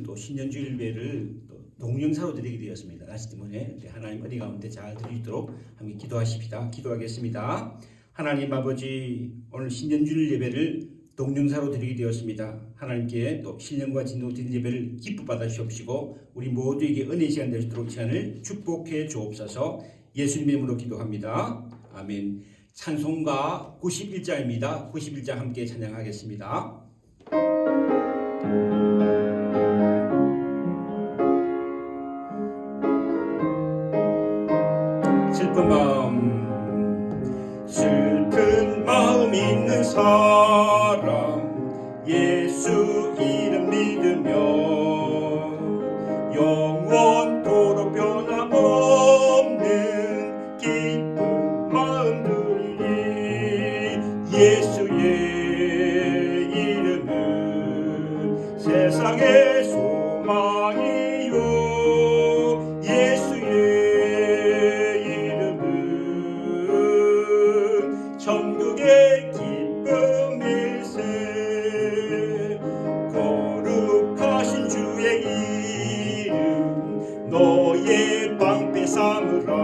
오늘 또 신년주일 예배를 또 동영상으로 드리게 되었습니다. 날씨 때문에 하나님 은혜 가운데 잘 드리도록 함께 기도하십시다. 기도하겠습니다. 하나님 아버지, 오늘 신년주일 예배를 동영상으로 드리게 되었습니다. 하나님께 또 신령과 진노 드릴 예배를 기뻐 받아 주옵시고 우리 모두에게 은혜 시간 될 수 있도록 시간을 축복해 주옵소서. 예수님의 이름으로 기도합니다. 아멘. 찬송가 91장입니다. 91장 함께 찬양하겠습니다. 슬픈 마음 있는 사람 예수 이름 믿으며 영원토록 변함없는 기쁜 마음들이 예수의 이름은 세상의 소망이요 천국의 기쁨일세. 거룩하신 주의 이름 너의 방패 삼으라.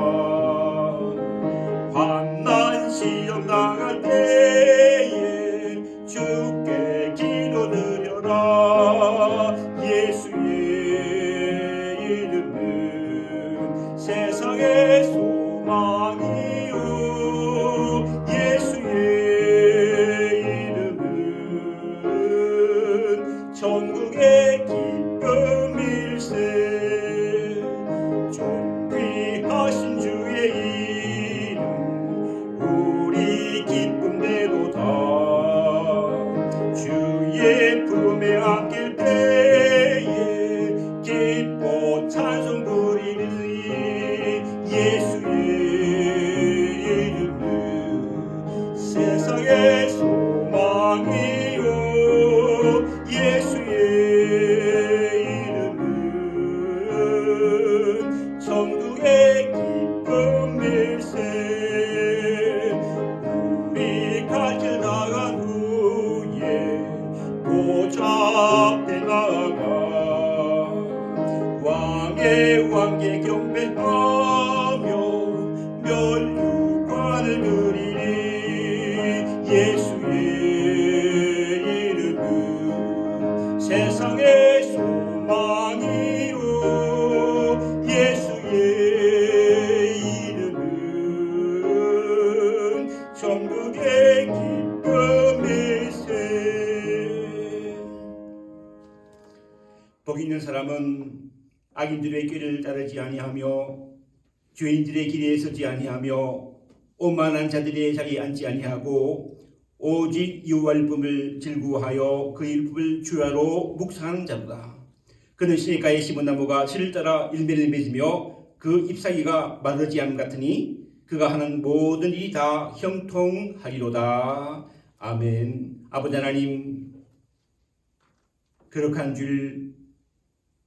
환난 시험 당할 때에 주께 기도드려라. 예수의 이름은 세상의 소망이요 천국의 기쁨일세. 존귀하신 주의 이름 우리 기쁨되도다. 주의 품에 안길 때에 기뻐 찬송 부리리. 예수의 이름은 세상의 소망이요 예수의 이름은 천국의 기쁨일세. 우리 갈 길 나간 후에 보좌 앞에 나아가 왕의 왕께 경배하며 면류관을 드리리. 예수의 세상의 소망이요 예수의 이름은 천국의 기쁨일세. 복 있는 사람은 악인들의 길을 따르지 아니하며 죄인들의 길에 서지 아니하며 오만한 자들의 자리에 앉지 아니하고 오직 여호와의 율법을 즐거워하여 그 율법을 주야로 묵상하는 자로다. 그는 시냇가에 심은 나무가 씨를 따라 열매를 맺으며 그 잎사귀가 마르지 않음 같으니 그가 하는 모든 일이 다 형통하리로다. 아멘. 아버지 하나님, 거룩한 주일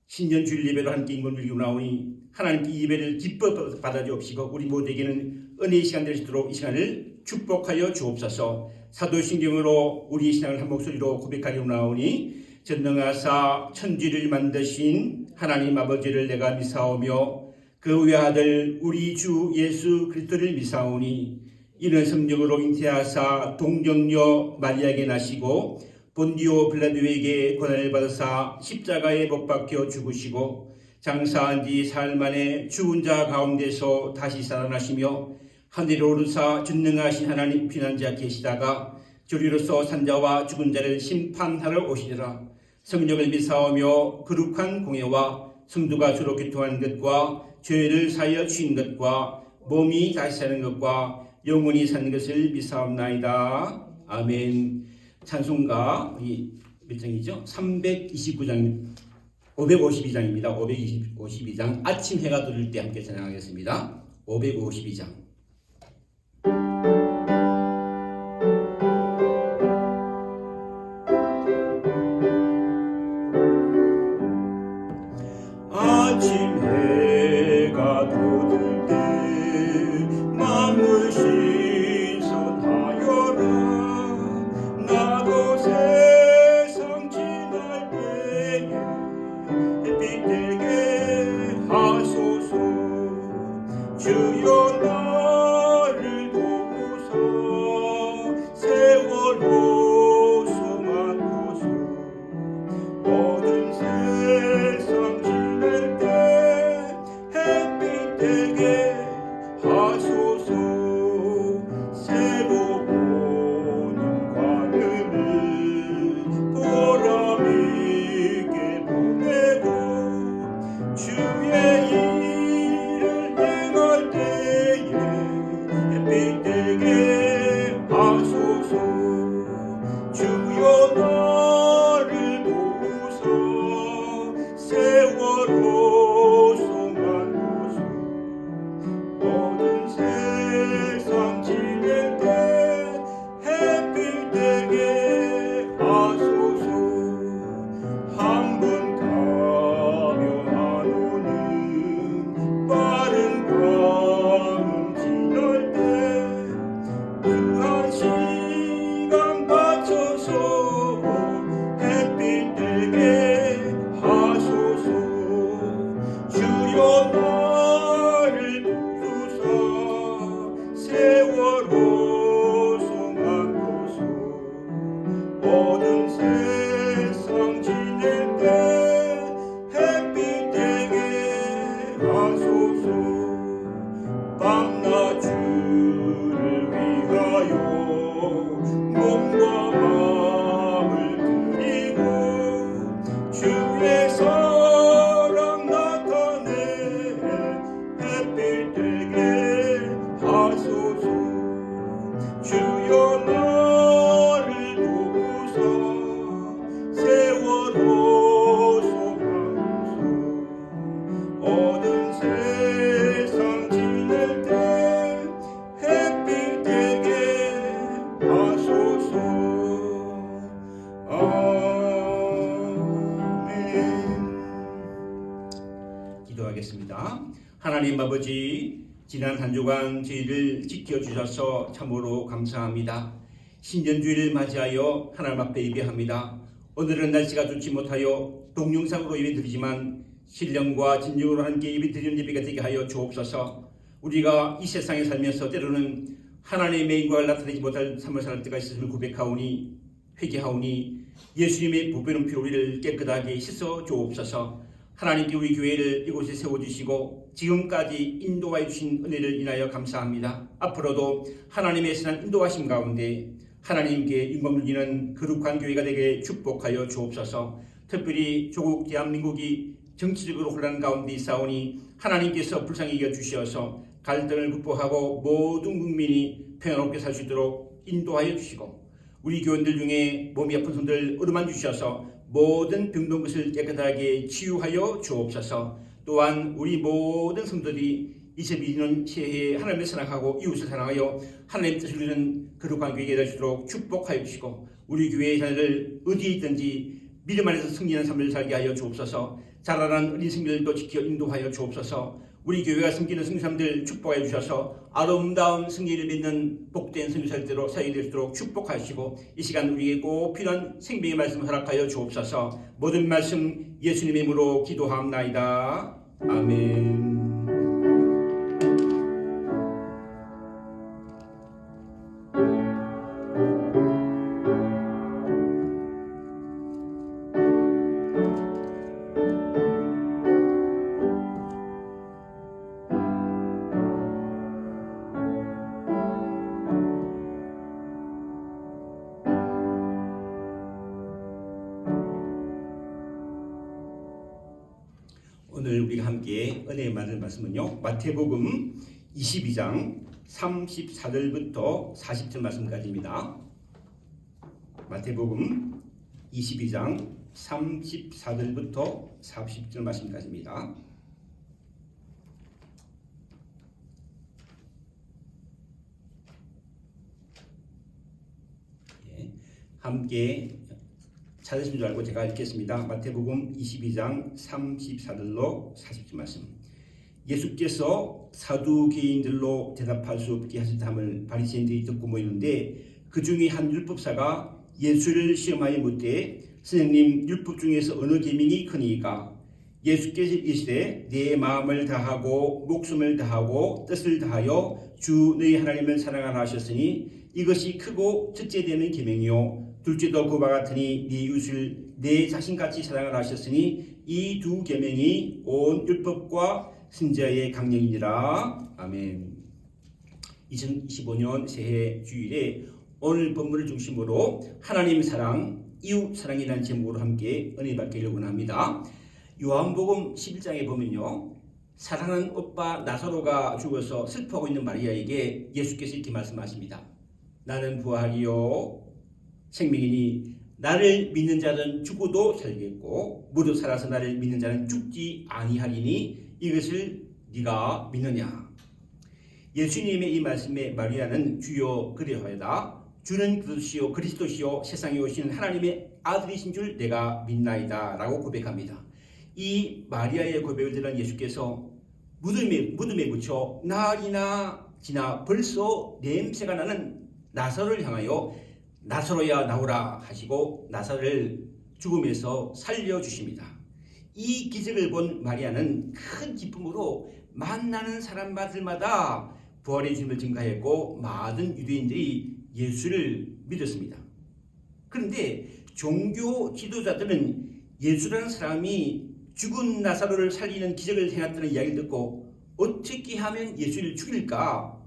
신년 주일 예배로 함께 인권 누리고 나오니 하나님께 이 예배를 기뻐 받아주옵시고 우리 모두에게는 은혜의 시간 될 수 있도록 이 시간을 축복하여 주옵소서. 사도신경으로 우리의 신앙을 한 목소리로 고백하려 나오니 전능하사 천지를 만드신 하나님 아버지를 내가 미사오며 그 외아들 우리 주 예수 그리스도를 미사오니 이는 성령으로 잉태하사 동정녀 마리아에게 나시고 본디오 빌라도에게 고난을 받으사 십자가에 못 박혀 죽으시고 장사한 지 사흘 만에 죽은 자 가운데서 다시 살아나시며 하늘에 오르사 전능하신 하나님 피난자 계시다가 주리로서 산자와 죽은 자를 심판하러 오시리라. 성령을 미사오며 거룩한 공예와 성도가 주로 교통하는 것과 죄를 사하여 주신 것과 몸이 다시 사는 것과 영원히 사는 것을 미사옵나이다. 아멘. 찬송가 몇 장이죠? 329장 552장입니다. 552장 아침 해가 들을 때 함께 찬양하겠습니다. 552장 아침 해가 돋을 때 만물 신선하여라. 나도 세상 지날 때에 주여 나를 도우소 세월호 수많고소 모든 세상 지낼 때 햇빛 되게 하소서 새로운 관음을 보람있게 보내고 주의 일을 행할 때에 햇빛 되게 하소서 주여 나를 도우소 세월호 수많고소 모든 세상 지낼 때 햇빛 되게 하소서 한 번 가면 안 오는 빠른 광음 지날 때 그 한 시간 맞춰서 햇빛 되게 하소서 주여 나를 도우소서 세월호 수많고소 모든 세상 지낼 때 햇빛 되게 하소서 밤낮 주를 위하여 몸과 마음을 드리고 주의 사랑 나타내 햇빛 되게 하소서 주여 나를 도우소 세월호 수많고소 모든 세상 지낼 때 햇빛 되게 하소서 아멘. 기도하겠습니다. 하나님 아버지, 지난 한 주간 저희를 지켜주셔서 참으로 감사합니다. 신년주일을 맞이하여 하나님 앞에 예배합니다. 오늘은 날씨가 좋지 못하여 동영상으로 예배드리지만 신령과 진정으로 함께 예배드리는 예배가 되게 하여 주옵소서. 우리가 이 세상에 살면서 때로는 하나님의 영광을 나타내지 못할 삶을 살 때가 있음을 고백하오니 회개하오니 예수님의 보배로운 피로 우리를 깨끗하게 씻어 주옵소서. 하나님께 우리 교회를 이곳에 세워주시고 지금까지 인도하여 주신 은혜를 인하여 감사합니다. 앞으로도 하나님의 선한 인도하심 가운데 하나님께 영광 돌리는 거룩한 교회가 되게 축복하여 주옵소서. 특별히 조국 대한민국이 정치적으로 혼란 가운데 있사오니 하나님께서 불쌍히 여겨주시어서 갈등을 극복하고 모든 국민이 평화롭게 살 수 있도록 인도하여 주시고 우리 교원들 중에 몸이 아픈 손들 어루만 주셔서 모든 병든 것을 깨끗하게 치유하여 주옵소서. 또한 우리 모든 성도들이 22년 새해에 하나님을 사랑하고 이웃을 사랑하여 하나님의 뜻을 이루는 거룩한 교회가 될 수 있도록 축복하여 주시고 우리 교회의 자녀를 어디에 있든지 믿음 안에서 승리하는 삶을 살게 하여 주옵소서. 자라난 어린 생명들도 지켜 인도하여 주옵소서. 우리 교회가 섬기는 성도님들 축복하여 주셔서 아름다운 승리를 맺는 복된 성도살대로 살게 될 수 있도록 축복하시고 이 시간 우리에게 꼭 필요한 생명의 말씀을 허락하여 주옵소서. 모든 말씀 예수님의 이름으로 기도하옵나이다. 아멘. 오늘 우리가 함께 은혜의 말씀은요, 마태복음 22장 34절부터 40절 말씀까지입니다. 마태복음 22장 34절부터 40절 말씀까지입니다. 함께 찾으신 줄 알고 제가 읽겠습니다. 마태복음 22장 34절로 40절 말씀. 예수께서 사두개인들로 대답할 수 없게 하셨다함을 바리새인들이 듣고 모이는데 그 중에 한 율법사가 예수를 시험하여 묻되 선생님, 율법 중에서 어느 계명이 크니까? 예수께서 이르시되 내 마음을 다하고 목숨을 다하고 뜻을 다하여 주 너희 하나님을 사랑하라 하셨으니 이것이 크고 첫째 되는 계명이요 둘째도 그와 같으니 네 이웃을 내 자신같이 사랑하라 하셨으니 이 두 계명이 온 율법과 선지자의 강령이니라. 아멘. 2025년 새해 주일에 오늘 본문을 중심으로 하나님 사랑, 이웃 사랑이라는 제목으로 함께 은혜 받기를 원합니다. 요한복음 11장에 보면요, 사랑하는 오빠 나사로가 죽어서 슬퍼하고 있는 마리아에게 예수께서 이렇게 말씀하십니다. 나는 부활이요 생명이니 나를 믿는 자는 죽어도 살겠고 무릇 살아서 나를 믿는 자는 죽지 아니하리니 이것을 네가 믿느냐. 예수님의 이 말씀에 마리아는 주여 그리하여다. 주는 그리스도시요 세상에 오신 하나님의 아들이신 줄 내가 믿나이다 라고 고백합니다. 이 마리아의 고백을 들은 예수께서 무덤에 붙여 나흘이나 지나 벌써 냄새가 나는 나사로를 향하여 나사로야 나오라 하시고 나사로를 죽음에서 살려주십니다. 이 기적을 본 마리아는 큰 기쁨으로 만나는 사람들마다 부활의 주님을 증가했고 많은 유대인들이 예수를 믿었습니다. 그런데 종교 지도자들은 예수라는 사람이 죽은 나사로를 살리는 기적을 행했다는 이야기를 듣고 어떻게 하면 예수를 죽일까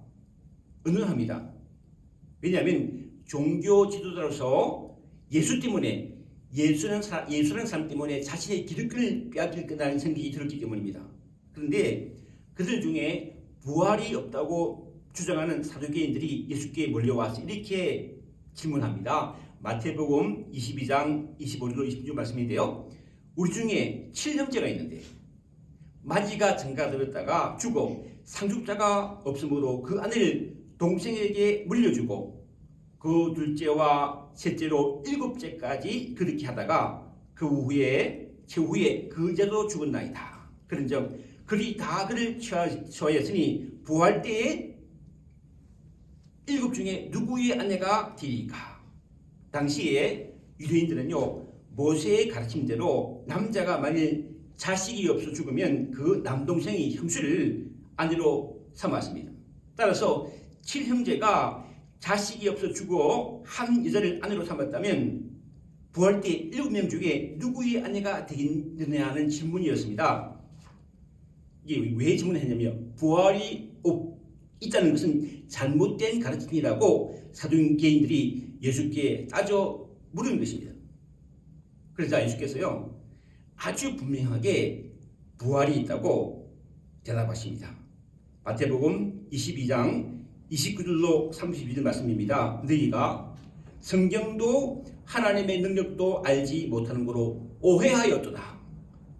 의논합니다. 왜냐하면 종교 지도자로서 예수라는 사람 때문에 자신의 기득권을 빼앗길 거라는 생각이 들었기 때문입니다. 그런데 그들 중에 부활이 없다고 주장하는 사두개인들이 예수께 몰려와서 이렇게 질문합니다. 마태복음 22장 25절로 26절 말씀인데요. 우리 중에 7형제가 있는데 마지가 장가들었다가 죽어 상속자가 없으므로 그 아내를 동생에게 물려주고 그 둘째와 셋째로 7째까지 그렇게 하다가 최후에 그 자도 죽었나이다. 그런즉 그리 다 그를 처하였으니 부활 때에 7 중에 누구의 아내가 되리까? 당시에 유대인들은요, 모세의 가르침대로 남자가 만일 자식이 없어 죽으면 그 남동생이 형수를 아내로 삼았습니다. 따라서 7형제가 자식이 없어 죽어 한 여자를 아내로 삼았다면 부활 때 7명 중에 누구의 아내가 되겠느냐 하는 질문이었습니다. 이게 왜 질문했냐면 부활이 있다는 것은 잘못된 가르침이라고 사두개인들이 예수께 따져 물은 것입니다. 그래서 예수께서요 아주 분명하게 부활이 있다고 대답하십니다. 마태복음 22장 29절로 32절 말씀입니다. 너희가 성경도 하나님의 능력도 알지 못하는 거로 오해하였도다.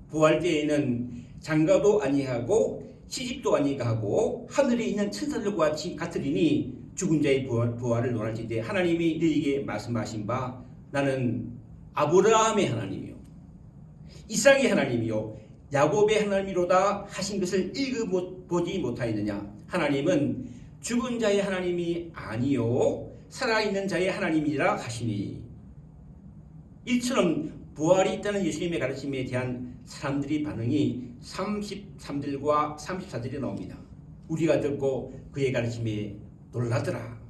부활 때에는 장가도 아니하고 시집도 아니하고 하늘에 있는 천사들과 같이 같으리니 죽은 자의 부활을 논할지 때 하나님이 너희에게 말씀하신 바 나는 아브라함의 하나님이요 이삭의 하나님이요 야곱의 하나님이로다 하신 것을 읽어보지 못하였느냐. 하나님은 죽은 자의 하나님이 아니요 살아있는 자의 하나님이라 하시니. 이처럼 부활이 있다는 예수님의 가르침에 대한 사람들의 반응이 33절과 34절에 나옵니다. 우리가 듣고 그의 가르침에 놀라더라.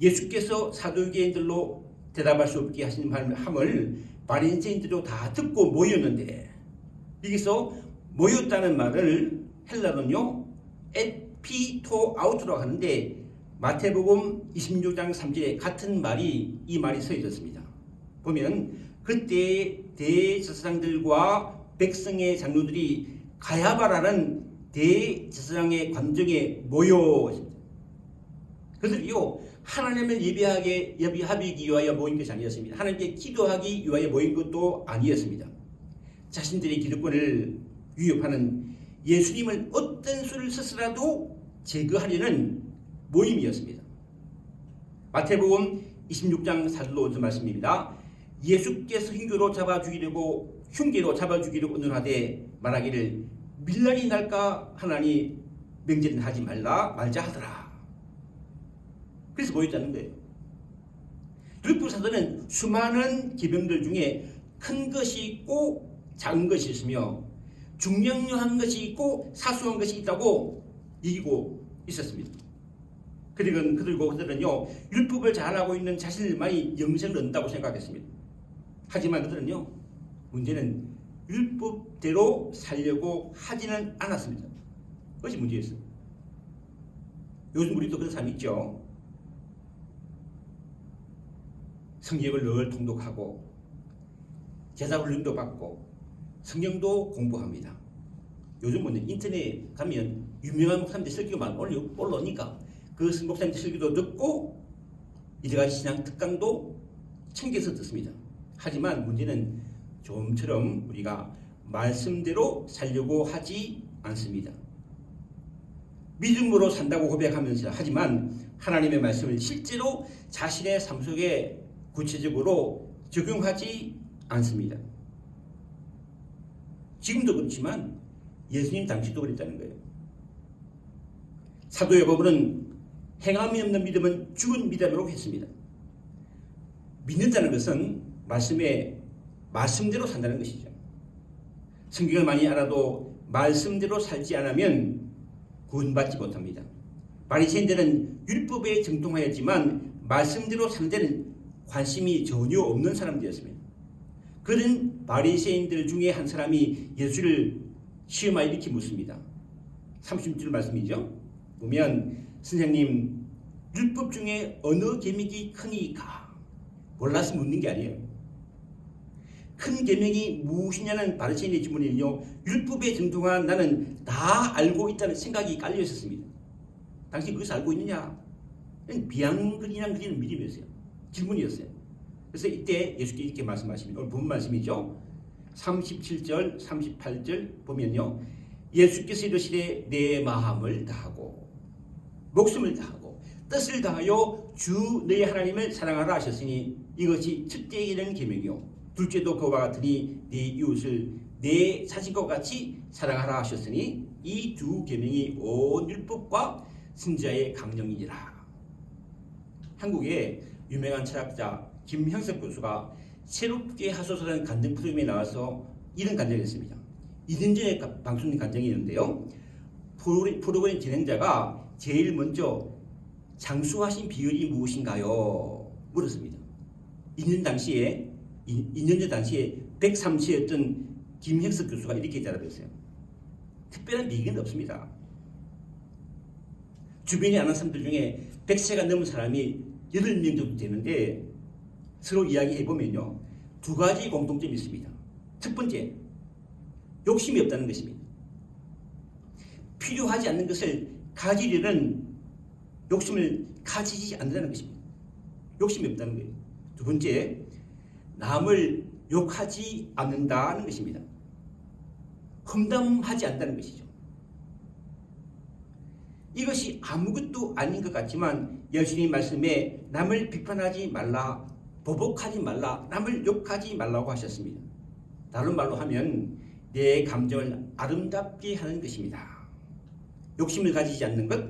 예수께서 사두개인들로 대답할 수 없게 하신 함을 바리새인들도 다 듣고 모였는데, 여기서 모였다는 말을 헬라어는요 에피토아우트라고 하는데 마태복음 26장 3절에 같은 말이 이 말이 서 있었습니다. 보면 그때 대제사장들과 백성의 장로들이 가야바라는 대제사장의 관정에 모여 그들이요 하나님을 예배하기 위하여 모인 것이 아니었습니다. 하나님께 기도하기 위하여 모인 것도 아니었습니다. 자신들의 기득권을 위협하는 예수님을 어떤 수를 써서라도 제거하려는 모임이었습니다. 마태복음 26장 4절로 5절 말씀입니다. 예수께서 흉계로 잡아 죽이려고 의논하되 말하기를 밀란이 날까 하나니 명제는 하지 말자 하더라. 그래서 모였다는 거예요. 들불사도는 수많은 기병들 중에 큰 것이 있고 작은 것이 있으며 중량요한 것이 있고 사소한 것이 있다고 이기고 있었습니다. 그들은요 율법을 잘하고 있는 자신들만이 영생을 얻는다고 생각했습니다. 하지만 그들은요 문제는 율법대로 살려고 하지는 않았습니다. 그것이 문제였어요. 요즘 우리도 그런 사람이 있죠. 성경을 늘 통독하고 제사 훈련도 받고 성경도 공부합니다. 요즘은 인터넷 가면 유명한 목사님들 설교만 올라오니까 그 목사님들 설교도 듣고 이래가지 신앙 특강도 챙겨서 듣습니다. 하지만 문제는 좀처럼 우리가 말씀대로 살려고 하지 않습니다. 믿음으로 산다고 고백하면서 하지만 하나님의 말씀을 실제로 자신의 삶 속에 구체적으로 적용하지 않습니다. 지금도 그렇지만 예수님 당시도 그랬다는 거예요. 사도 야고보는 행함이 없는 믿음은 죽은 믿음이라고 했습니다. 믿는다는 것은 말씀대로 산다는 것이죠. 성경을 많이 알아도 말씀대로 살지 않으면 구원받지 못합니다. 바리새인들은 율법에 정통하였지만 말씀대로 사는 데는 관심이 전혀 없는 사람들이었습니다. 그런 바리새인들 중에 한 사람이 예수를 시험하여 이렇게 묻습니다. 30절 말씀이죠. 보면 선생님 율법 중에 어느 계명이 크니까 몰라서 묻는 게 아니에요. 큰 계명이 무엇이냐는 바리새인의 질문이요 율법에 정통한 나는 다 알고 있다는 생각이 깔려 있었습니다. 당신 그것을 알고 있느냐? 비양근이랑 그리는 믿음이었어요. 질문이었어요. 그래서 이때 예수께서 이렇게 말씀하십니다. 오늘 본 말씀이죠. 37절 38절 보면요 예수께서 이르시되 내 마음을 다하고 목숨을 다하고 뜻을 다하여 주 너희 하나님을 사랑하라 하셨으니 이것이 첫째 이르는 계명이요 둘째도 그와 같으니 네 이웃을 내 자신과 같이 사랑하라 하셨으니 이 두 계명이 온 율법과 선지자의 강령이니라. 한국의 유명한 철학자 김형석 교수가 새롭게 하소서라는 간증 프로그램에 나와서 이런 간증을 했습니다. 2년 전에 방송된 간증이 있는데요. 프로그램 진행자가 제일 먼저 장수하신 비결이 무엇인가요? 물었습니다. 2년 전 당시에 103세였던 김형석 교수가 이렇게 대답했어요. 특별한 비결은 없습니다. 주변에 아는 사람들 중에 100세가 넘은 사람이 8명 정도 되는데 서로 이야기해보면요. 두 가지 공통점이 있습니다. 첫 번째, 욕심이 없다는 것입니다. 필요하지 않는 것을 가지려는 욕심을 가지지 않는다는 것입니다. 욕심이 없다는 거예요. 두 번째, 남을 욕하지 않는다는 것입니다. 험담하지 않는다는 것이죠. 이것이 아무것도 아닌 것 같지만 예수님 말씀에 남을 비판하지 말라, 보복하지 말라, 남을 욕하지 말라고 하셨습니다. 다른 말로 하면 내 감정을 아름답게 하는 것입니다. 욕심을 가지지 않는 것,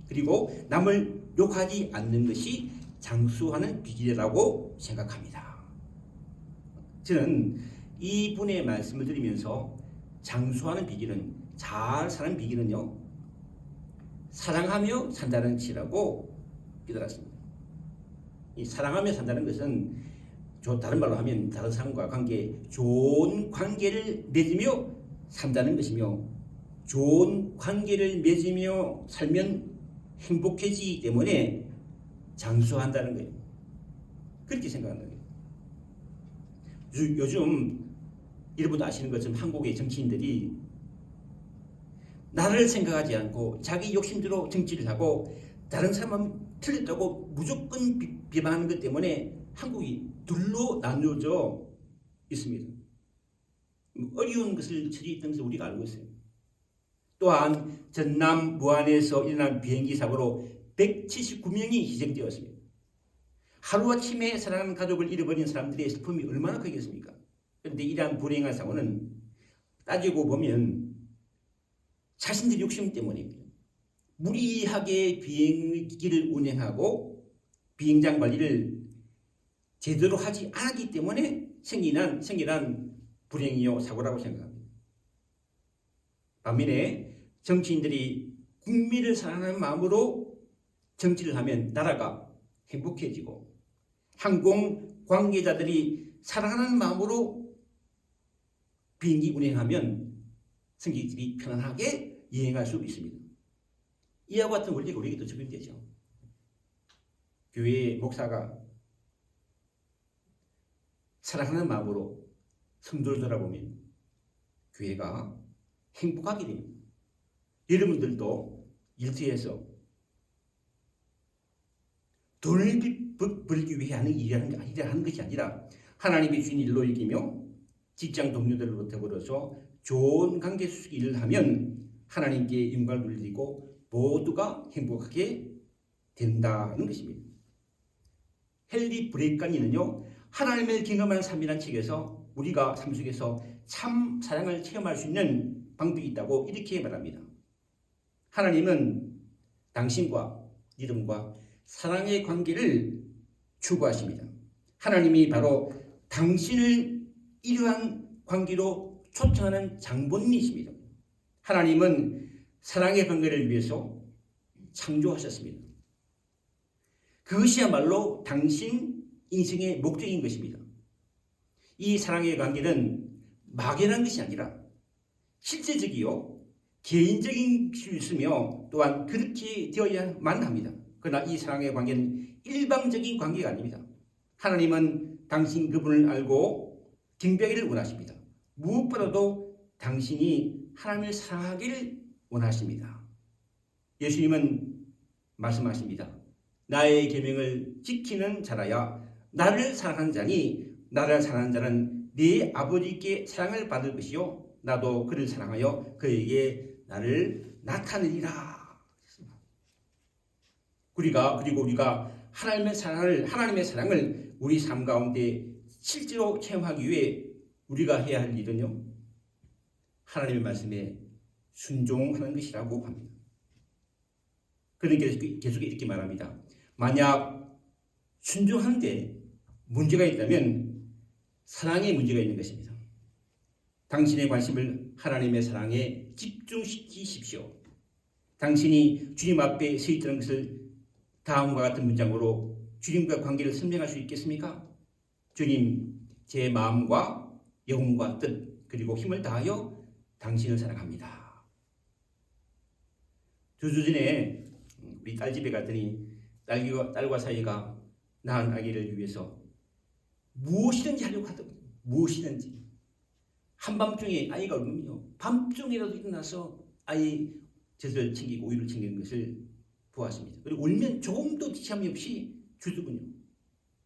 그리고 남을 욕하지 않는 것이 장수하는 비결이라고 생각합니다. 저는 이분의 말씀을 들으면서 장수하는 비결은, 잘 사는 비결은요, 사랑하며 산다는 것이라고 깨달았습니다. 이 사랑하며 산다는 것은 다른 말로 하면 다른 사람과 좋은 관계를 맺으며 산다는 것이며, 좋은 관계를 맺으며 살면 행복해지기 때문에 장수한다는 거예요. 그렇게 생각하는 거예요. 요즘 여러분도 아시는 것처럼 한국의 정치인들이 나를 생각하지 않고 자기 욕심대로 정치를 하고 다른 사람은 틀렸다고 무조건 비방하는 것 때문에 한국이 둘로 나누어져 있습니다. 어려운 것을 처리했던 것을 우리가 알고 있어요. 또한 전남 무안에서 일어난 비행기 사고로 179명이 희생되었습니다. 하루아침에 사랑하는 가족을 잃어버린 사람들의 슬픔이 얼마나 크겠습니까? 그런데 이러한 불행한 사고는 따지고 보면 자신들의 욕심 때문입니다. 무리하게 비행기를 운행하고 비행장 관리를 제대로 하지 않았기 때문에 생겨난 불행이요 사고라고 생각합니다. 반면에 정치인들이 국민을 사랑하는 마음으로 정치를 하면 나라가 행복해지고, 항공 관계자들이 사랑하는 마음으로 비행기 운행하면 승객들이 편안하게 여행할 수 있습니다. 이와 같은 원리가 우리에게도 적용되죠. 교회의 목사가 사랑하는 마음으로 성도를 돌아보면 교회가 행복하게 됩니다. 여러분들도 일터에서 돈을 벌기 위해 하는 일이라는 것이 아니라 하나님이 주신 일로 이기며 직장 동료들로부터 벌어서 좋은 관계 속에서 일을 하면 하나님께 영광을 돌리고 모두가 행복하게 된다는 것입니다. 헨리 브레이칸이는요, 하나님을 경험한 삶이라는 책에서 우리가 삶 속에서 참 사랑을 체험할 수 있는 방법이 있다고 이렇게 말합니다. 하나님은 당신과 여러분과 사랑의 관계를 추구하십니다. 하나님이 바로 당신을 이러한 관계로 초청하는 장본인이십니다. 하나님은 사랑의 관계를 위해서 창조하셨습니다. 그것이야말로 당신 인생의 목적인 것입니다. 이 사랑의 관계는 막연한 것이 아니라 실제적이요 개인적인 것이 있으며 또한 그렇게 되어야만 합니다. 그러나 이 사랑의 관계는 일방적인 관계가 아닙니다. 하나님은 당신 그분을 알고 경배하기를 원하십니다. 무엇보다도 당신이 하나님을 사랑하기를 원하십니다. 예수님은 말씀하십니다. 나의 계명을 지키는 자라야 나를 사랑하는 자니 나를 사랑하는 자는 네 아버지께 사랑을 받을 것이요 나도 그를 사랑하여 그에게 나를 나타내리라. 그리고 우리가 하나님의 사랑을 우리 삶 가운데 실제로 체험하기 위해 우리가 해야 할 일은요, 하나님의 말씀에 순종하는 것이라고 합니다. 그는 계속 이렇게 말합니다. 만약 순종하는데 문제가 있다면 사랑에 문제가 있는 것입니다. 당신의 관심을 하나님의 사랑에 집중시키십시오. 당신이 주님 앞에 서 있다는 것을 다음과 같은 문장으로 주님과 관계를 설명할 수 있겠습니까? 주님, 제 마음과 영혼과 뜻 그리고 힘을 다하여 당신을 사랑합니다. 2주 전에 우리 딸 집에 갔더니 딸과 사이가 낳은 아기를 위해서 무엇이든지 하려고 하더군요. 무엇이든지. 한밤중에 아이가 울면요, 밤중이라도 일어나서 아이 젖을 챙기고 우유를 챙기는 것을 보았습니다. 그리고 울면 조금도 지참이 없이 주더군요.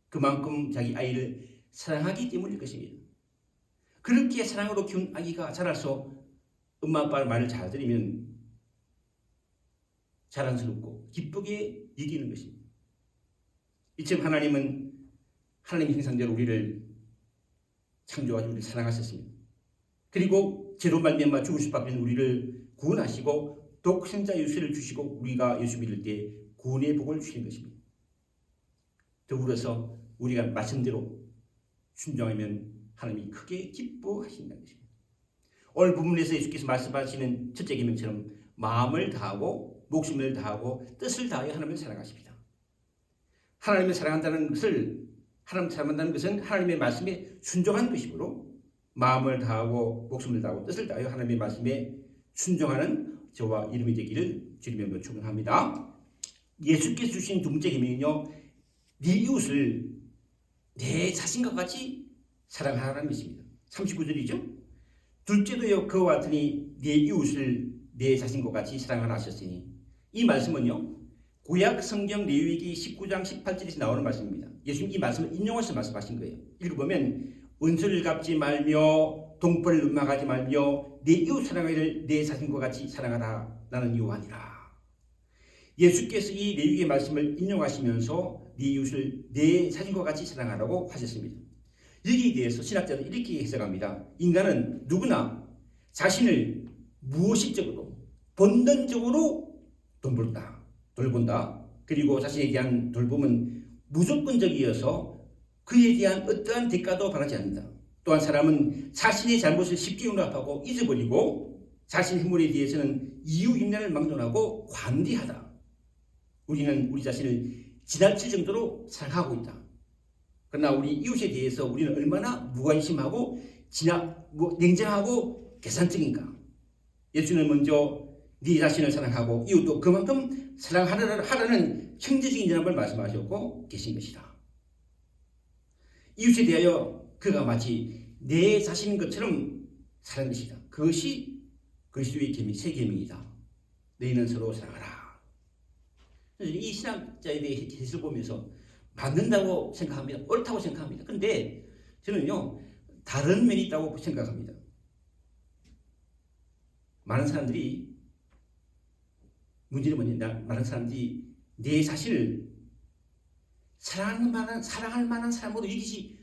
그만큼 자기 아이를 사랑하기 때문일 것입니다. 그렇게 사랑으로 키운 아기가 자라서 엄마 아빠의 말을 잘 들으면 자랑스럽고 기쁘게 여기는 것입니다. 이처럼 하나님은 하나님의 형상대로 우리를 창조하시고 우리를 사랑하셨습니다. 그리고 죄로 말미암아 죽을 수밖에 없는 우리를 구원하시고 독생자 예수를 주시고 우리가 예수 믿을 때 구원의 복을 주시는 것입니다. 더불어서 우리가 말씀대로 순종하면 하나님이 크게 기뻐하신다는 것입니다. 오늘 본문에서 예수께서 말씀하시는 첫째 계명처럼 마음을 다하고 목숨을 다하고 뜻을 다하여 하나님을 사랑하십니다. 하나님을 사랑한다는 것은 하나님의 말씀에 순종하는 것이므로 마음을 다하고 목숨을 다하고 뜻을 다하여 하나님의 말씀에 순종하는 저와 이름이 되기를 주님의 축원합니다. 예수께서 주신 두 번째 계명은요, 네 이웃을 내 자신과 같이 사랑하라는 것입니다. 39절이죠. 둘째도요, 그와 같으니 네 이웃을 내 자신과 같이 사랑하라 하셨으니, 이 말씀은요, 구약 성경 레위기 19장 18절에서 나오는 말씀입니다. 예수님 이 말씀을 인용해서 말씀하신 거예요. 읽어보면 은수를 갚지 말며 동포를 음악하지 말며 내 이웃 사랑하기를 내 자신과 같이 사랑하라. 나는 요한이라. 예수께서 이 레위기의 말씀을 인용하시면서 네 이웃을 내 자신과 같이 사랑하라고 하셨습니다. 여기에 대해서 신학자들은 이렇게 해석합니다. 인간은 누구나 자신을 무의식적으로 본능적으로 돌본다. 그리고 자신에 대한 돌봄은 무조건적이어서 그에 대한 어떠한 대가도 바라지 않는다. 또한 사람은 자신의 잘못을 쉽게 용납하고 잊어버리고 자신의 행물에 대해서는 이유 인내를 막론하고 관대하다. 우리는 우리 자신을 지나칠 정도로 사랑하고 있다. 그러나 우리 이웃에 대해서 우리는 얼마나 무관심하고 냉정하고 계산적인가. 예수는 먼저 네 자신을 사랑하고 이웃도 그만큼 사랑하라는 형제적인 연합을 말씀하셨고 계신 것이다. 이웃에 대하여 그가 마치 내 자신인 것처럼 사는 것이다. 그것이 그리스도의 계명, 새 계명이다. 너희는 서로 사랑하라. 이 신학자에 대해 해석을 보면서 맞는다고 생각합니다. 옳다고 생각합니다. 그런데 저는요, 다른 면이 있다고 생각합니다. 많은 사람들이, 문제는 뭐냐, 많은 사람들이 내 자신을 사랑할 만한 사람으로 여기지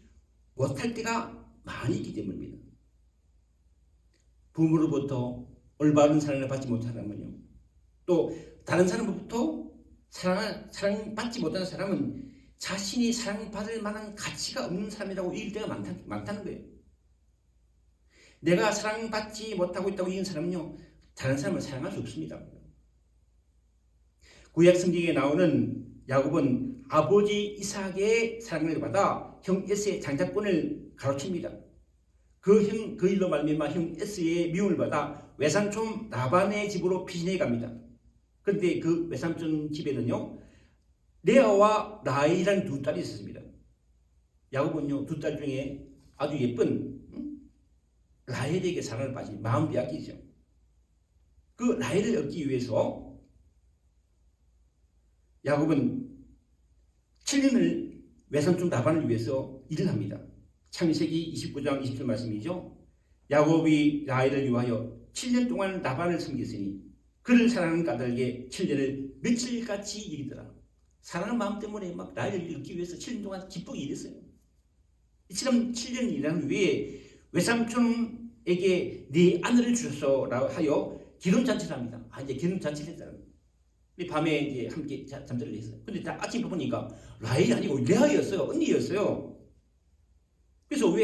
못할 때가 많이 있기 때문입니다. 부모로부터 올바른 사랑을 받지 못하는 사람은요, 또 다른 사람으로부터 사랑받지 못하는 사람은 자신이 사랑받을 만한 가치가 없는 사람이라고 여길 때가 많다는 거예요. 내가 사랑받지 못하고 있다고 여긴 사람은요, 다른 사람을 사랑할 수 없습니다. 구약 성경에 나오는 야곱은 아버지 이삭의 사랑을 받아 형 에스의 장자권을 가로칩니다. 그 일로 말미암아 형 에스의 미움을 받아 외삼촌 라반의 집으로 피신해 갑니다. 그런데 그 외삼촌 집에는요, 레아와 라헬이라는 두 딸이 있었습니다. 야곱은요, 두 딸 중에 아주 예쁜 라헬에게 사랑을 받지 마음 빼앗기죠. 그 라헬을 얻기 위해서 야곱은 7년을 외삼촌 라반을 위해서 일을 합니다. 창세기 29장 20절 말씀이죠. 야곱이 라헬을 위하여 7년 동안 라반을 섬겼으니 그를 사랑하는 까닭에 7년을 며칠같이 일이더라. 사랑하는 마음 때문에 막 라헬을 얻기 위해서 7년 동안 기쁘게 일했어요. 이처럼 7년 일한 후에 외삼촌에게 네 아내를 주소서 하여 결혼잔치를 합니다. 이제 결혼잔치를 했다는 거예요. 밤에 이제 함께 잠자리를 했어요. 근데 아침에 보니까 라헬이 아니고 레아였어요. 언니였어요. 그래서 왜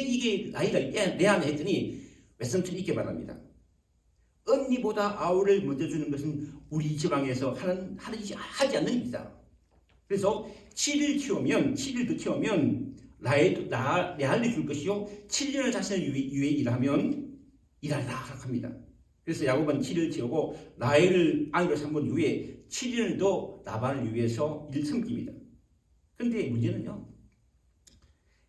이게 라헬이 내 아내 했더니 외삼촌이 이렇게 말합니다. 언니보다 아우를 먼저 주는 것은 우리 지방에서 하지 않는 일이다. 그래서 7일 더 키우면 레알을 줄 것이요 7년을 자신을 위해 일하면 일하라 합니다. 그래서 야곱은 7일 키우고 라헬을 아내로 삼은 이후에 7년을 더 라반을 위해서 일을 섬깁니다. 그런데 문제는요,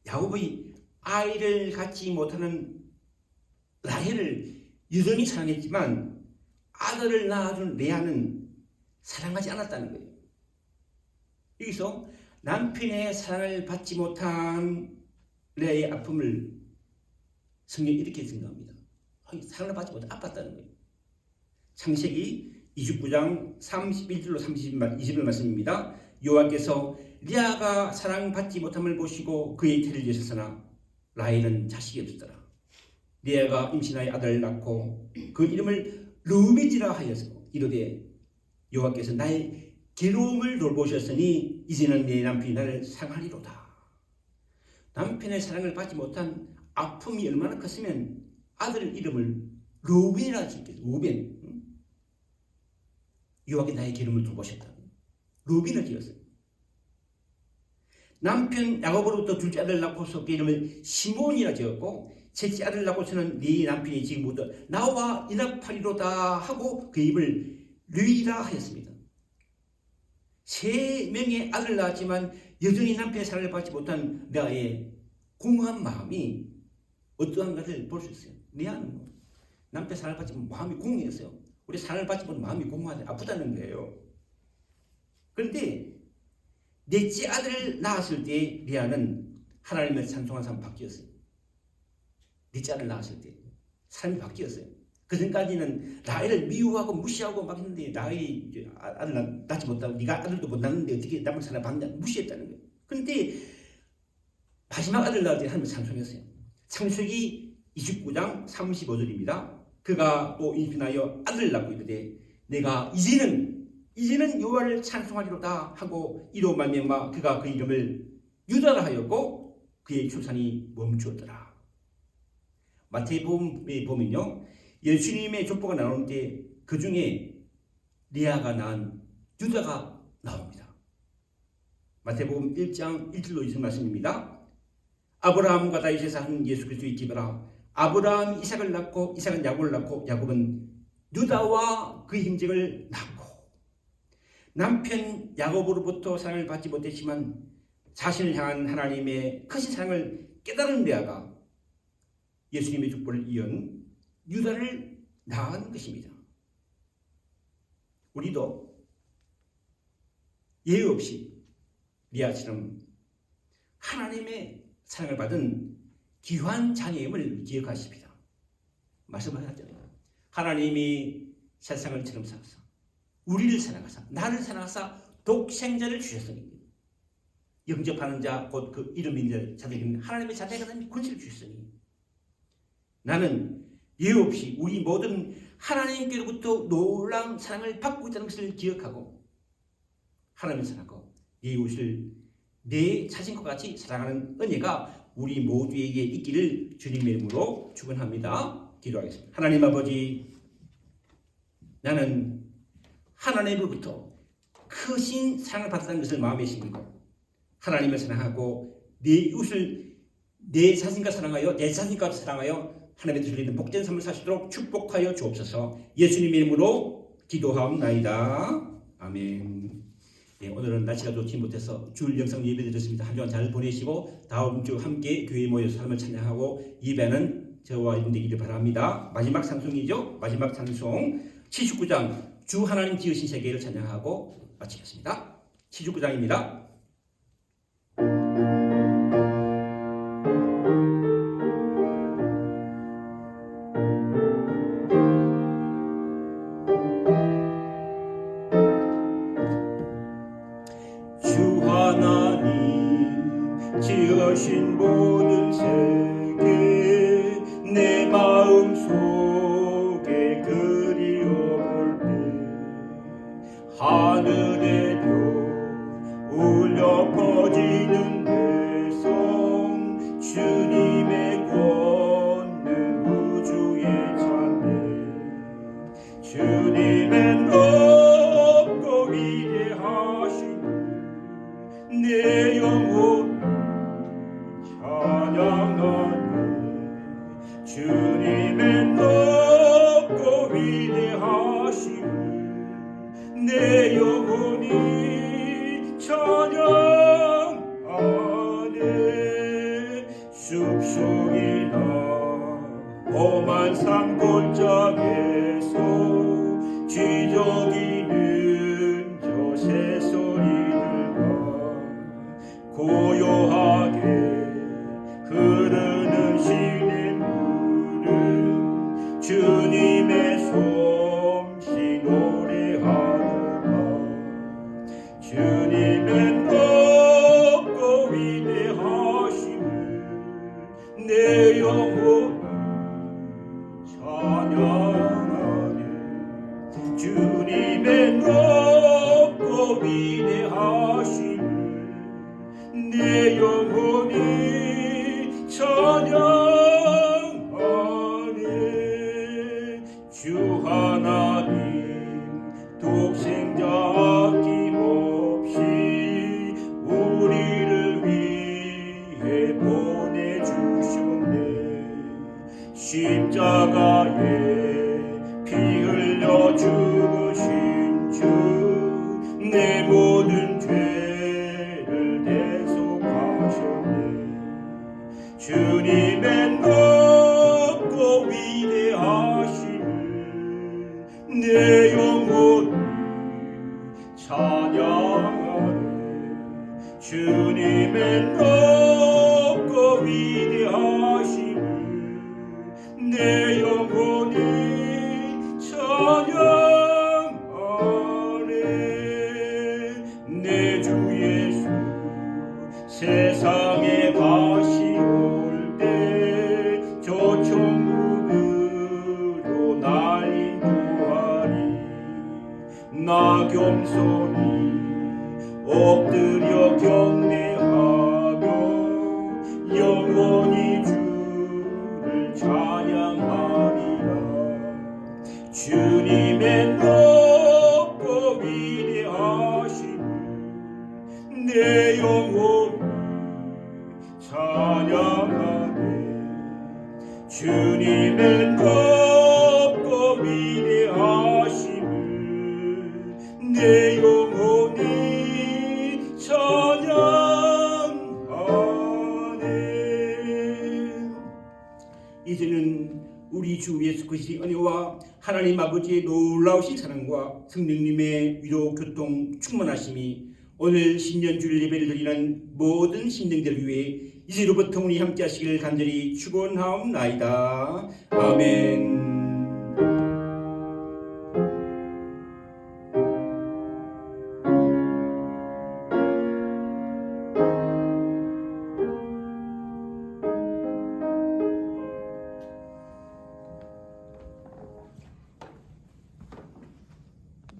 야곱이 아이를 갖지 못하는 라헬을 여전히 사랑했지만 아들을 낳아준 레아는 사랑하지 않았다는 거예요. 여기서 남편의 사랑을 받지 못한 레아의 아픔을 성경이 이렇게 증가합니다. 사랑을 받지 못해 아팠다는 거예요. 창세기 29장 31절로 20절 말씀입니다. 여호와께서 레아가 사랑받지 못함을 보시고 그의 태를 여셨으나 라헬은 자식이 없었더라. 레아가 임신하여 아들을 낳고 그 이름을 르우벤이라 하여서 이르되 여호와께서 나의 괴로움을 돌보셨으니 이제는 내 남편이 나를 사랑하리로다. 남편의 사랑을 받지 못한 아픔이 얼마나 컸으면 아들 이름을 르우벤이라 짓겠어요. 르우벤. 여호와께 나의 괴로움을 돌보셨다. 르우벤을 지었어요. 남편 야곱으로부터 둘째 아들을 낳고서 그 이름을 시몬이라 지었고 셋째 아들을 낳고서는 네 남편이 지금부터 나와 인합하리로다 하고 그 입을 르이라 하였습니다. 3명의 아들을 낳았지만 여전히 남편의 사랑을 받지 못한 레아의 공허한 마음이 어떠한가를 볼 수 있어요. 레아는 남편 사랑을 받지 못한 마음이 공허했어요. 우리 사랑을 받지 못한 마음이 공허하다, 아프다는 거예요. 그런데 넷째 아들을 낳았을 때 레아는 하나님을 찬송한 사람 바뀌었어요. 넷째 아들을 낳았을 때 사람이 바뀌었어요. 그 전까지는 라헬을 미워하고 무시하고 막 했는데 라헬이 아들 낳지 못하고 네가 아들도 못 낳는데 어떻게 남을 사람 받냐 무시했다는 거예요. 그런데 마지막 아들 낳을 때 하나님을 찬송했어요. 창세기 29장 35절입니다. 그가 또 임신하여 아들을 낳고 이르되 내가 이제는 여호와를 찬송하리로다 하고 이로 말미암아 그가 그 이름을 유다라 하였고 그의 출산이 멈추었더라. 마태복음에 보면요, 예수님의 족보가 나오는데 그 중에 레아가 낳은 유다가 나옵니다. 마태복음 1장 1절로 이런 말씀입니다. 아브라함과 다윗에서 한 예수 그리스도의 기별아, 아브라함이 이삭을 낳고 이삭은 야곱을 낳고 야곱은 유다와 그의 형제를 낳고, 남편 야곱으로부터 사랑을 받지 못했지만 자신을 향한 하나님의 크신 사랑을 깨달은 레아가 예수님의 족보를 이은 유다를 낳은 것입니다. 우리도 예외 없이 레아처럼 하나님의 사랑을 받은 귀한 자녀임을 기억하십니다. 말씀하셨잖아요. 하나님이 세상을 처럼 사랑하사 우리를 사랑하사 나를 사랑하사 독생자를 주셨으니 영접하는 자 곧 그 이름 있는 자들에게는 하나님의 자녀가 되는 권세를 주셨으니 나는 예외 없이 우리 모든 하나님께로부터 놀라운 사랑을 받고 있다는 것을 기억하고 하나님을 사랑하고 네 이웃을 내 자신과 같이 사랑하는 은혜가 우리 모두에게 있기를 주님의 이름으로 축원합니다. 기도하겠습니다. 하나님 아버지, 나는 하나님으로부터 크신 사랑을 받았다는 것을 마음에 심고 하나님을 사랑하고 내 이웃을 내 자신과 사랑하여 내 자신과 사랑하여 하나님의 뜻을 이루는 복된 삶을 사시도록 축복하여 주옵소서. 예수님의 이름으로 기도하옵나이다. 아멘. 네, 오늘은 날씨가 좋지 못해서 주일 영상 예배 드렸습니다. 한 주간 잘 보내시고 다음 주 함께 교회에 모여서 하나님을 찬양하고 예배는 저와 여러분 되기를 바랍니다. 마지막 찬송이죠. 마지막 찬송 79장 주 하나님 지으신 세계를 찬양하고 마치겠습니다. 79장입니다. 주 하나님 지으신 모든 세계 내 마음 속에 그리워볼 때 하늘의 별 울려 퍼지는 배송 주님의 권능 우주에 찬네 주님의 높고 위대하신 내 영혼이 찬양하네 주님의 높고 위대하심을 내 영혼이 찬양하네 숲속이나 험한 산골짜기에서 쥐저기는 저 새소리들과 고요하게 흐르는 시냇물은 주님의 솜씨 노래하노라 주님의 높고 위대하심을 내 영혼이 찬양하네 주님의 높고 위대하심을 내 영혼이 찬양하네 주 하나님 독생자 아낌없이 우리를 위해 보내주셨네 십자가에 피 흘려 죽으신 주 내 모든 죄를 대속하셨네 주님의 높고 위대하심을 내 영혼이 찬양하네 주님의 높고 위대하심을 내 영혼이 찬양하네 내 주 예수 세상에 가시올 때 저 천국으로 날 인도하리 나 겸손히 엎드려 경배하며 영원히 주를 찬양 주님의 높고 위대하심을 내 영혼이 찬양하네. 주님의 높고 위대하심을 내 영혼이 찬양하네. 이제는 우리 주 예수 그리스도의 은혜와 하나님 아버지의 놀라우신 사랑과 성령님의 위로 교통 충만하심이 오늘 신년주일 예배를 드리는 모든 신령들 위해 이제로부터 우리 함께 하시길 간절히 축원하옵나이다. 아멘.